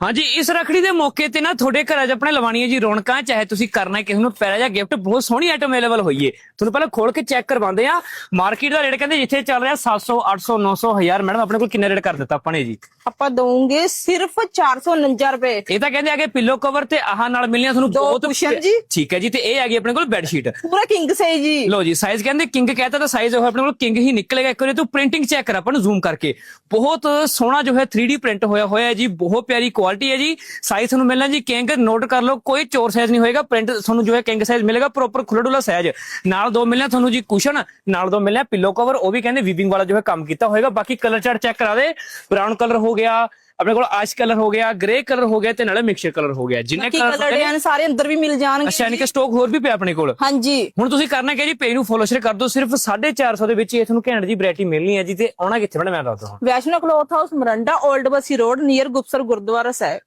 हाँ जी, इस रखड़ी ਦੇ ਮੌਕੇ ਤੇ ਨਾ ਤੁਹਾਡੇ ਘਰਾਂ 'ਚ ਆਪਣੇ ਲਵਾਣੀਆਂ ਜੀ ਰੌਣਕਾਂ ਚਾਹੇ ਤੁਸੀਂ ਕਰਨਾ ਕਿਸੇ ਨੂੰ ਪਿਆਰਾ ਜਿਹਾ ਗਿਫਟ ਬਹੁਤ ਸੋਹਣੀ ਆਈਟਮ ਅਵੇਲੇਬਲ ਹੋਈ ਏ। ਤੁਹਾਨੂੰ ਪਹਿਲਾਂ ਖੋਲ ਕੇ ਚੈੱਕ ਕਰਵਾਉਂਦੇ ਆ। ਮਾਰਕੀਟ ਦਾ ਰੇਟ ਕਹਿੰਦੇ ਜਿੱਥੇ ਚੱਲ ਰਿਹਾ 700 800 900 1000 ਮੈਡਮ ਆਪਣੇ ਕੋਲ ਕਿੰਨੇ ਰੇਟ ਕਰ ਦਿੱਤਾ ਆਪਾਂ ਨੇ ਜੀ? ਆਪਾਂ ਦਵਾਂਗੇ ਸਿਰਫ 449 ਰੁਪਏ। ਇਹ ਤਾਂ ਕਹਿੰਦੇ ਆਗੇ ਪਿੱਲੋ ਕਵਰ ਤੇ ਆਹ ਨਾਲ ਮਿਲਣੀਆਂ ਤੁਹਾਨੂੰ ਦੋ ਬਹੁਤ ਕੁਸ਼ਨ ਜੀ। ਠੀਕ ਹੈ ਜੀ, ਤੇ ਇਹ ਹੈਗੀ ਆਪਣੇ ਕੋਲ ਬੈੱਡ ਸ਼ੀਟ ਪੂਰਾ ਕਿੰਗ ਸਾਈਜ਼ ਜੀ। ਲੋ ਜੀ, ਸਾਈਜ਼ ਕਹਿੰਦੇ ਕਿੰਗ ਕਹਤਾ ਤਾਂ ਸਾਈਜ਼ ਉਹ ਆਪਣੇ ਕੋਲ ਕਿੰਗ ਹੀ ਨਿਕਲੇਗਾ। ਇੱਕ ਵਾਰੀ ਤੂੰ ਪ੍ਰਿੰਟਿੰਗ ਚੈੱਕ ਕਰ ਆਪਾਂ ਨੂੰ ਜ਼ੂਮ ਕਰਕੇ, ਬਹੁਤ ਸੋਹਣਾ ਜੋ ਹੈ 3D ਪ੍ਰਿੰਟ ਹੋਇਆ ਹੈ ਜੀ, ਬਹੁਤ ਪਿਆਰੀ ਕੁਆਲਿਟੀ ਹੈ ਜੀ। ਸਾਈਜ਼ ਤੁਹਾਨੂੰ ਮਿਲਣਾ ਜੀ ਕਿੰਗ, ਨੋਟ ਕਰ ਲਓ, ਕੋਈ ਚੋਰ ਸਾਈਜ਼ ਨਹੀਂ ਹੋਏਗਾ। ਪ੍ਰਿੰਟ ਤੁਹਾਨੂੰ ਜੋ ਹੈ ਕਿੰਗ ਸਾਈਜ਼ ਮਿਲੇਗਾ, ਪ੍ਰੋਪਰ ਖੁੱਲਾ ਡੁੱਲਾ ਸਾਈਜ਼। ਨਾਲ ਦੋ ਮਿਲਣਾ ਤੁਹਾਨੂੰ ਜੀ ਕੁਸ਼ਨ, ਨਾਲ ਦੋ ਮਿਲਣਾ ਪਿੱਲੋ ਕਵਰ, ਉਹ ਵੀ ਕਹਿੰਦੇ ਵੀਵਿੰਗ ਵਾਲਾ ਜੋ ਹੈ ਕੰਮ ਕੀਤਾ ਹੋਏਗਾ। ਬਾਕੀ ਕਲਰ ਚਾਰਟ ਚੈੱਕ ਕਰਾ ਦੇ, ਬ੍ਰਾਊਨ ਕਲਰ ਹੋ ਗਿਆ ਆਪਣੇ ਕੋਲ, ਆਸ਼ ਕਲਰ ਹੋ ਗਿਆ, ਗ੍ਰੇ ਕਲਰ ਹੋ ਗਿਆ ਤੇ ਨਾਲੇ ਮਿਕਸਚਰ ਕਲਰ ਹੋ ਗਿਆ। ਜਿੰਨੇ ਕਲਰ ਨੇ ਸਾਰੇ ਅੰਦਰ ਵੀ ਮਿਲ ਜਾਣਗੇ। ਅੱਛਾ, ਯਾਨੀ ਕਿ ਸਟਾਕ ਹੋਰ ਵੀ ਪਿਆ ਆਪਣੇ ਕੋਲ। ਹਾਂਜੀ, ਹੁਣ ਤੁਸੀਂ ਕਰਨਾ ਕਿ ਜੀ ਪੇਜ ਨੂੰ ਫੋਲੋ ਸ਼ੇਅਰ ਕਰ ਦਿਓ। ਸਿਰਫ 450 ਦੇ ਵਿੱਚ ਇਹ ਤੁਹਾਨੂੰ ਘੈਂਟ ਜੀ ਵੈਰਾਈਟੀ ਮਿਲਣੀ ਹੈ ਜੀ। ਤੇ ਆਉਣਾ ਕਿੱਥੇ ਬਣਾ ਮੈਂ ਦੱਸਦਾ ਹਾਂ। Vaishno cloth house Morinda, old Bassi road, near Gupsar Gurdwara ਸਾਹਿਬ।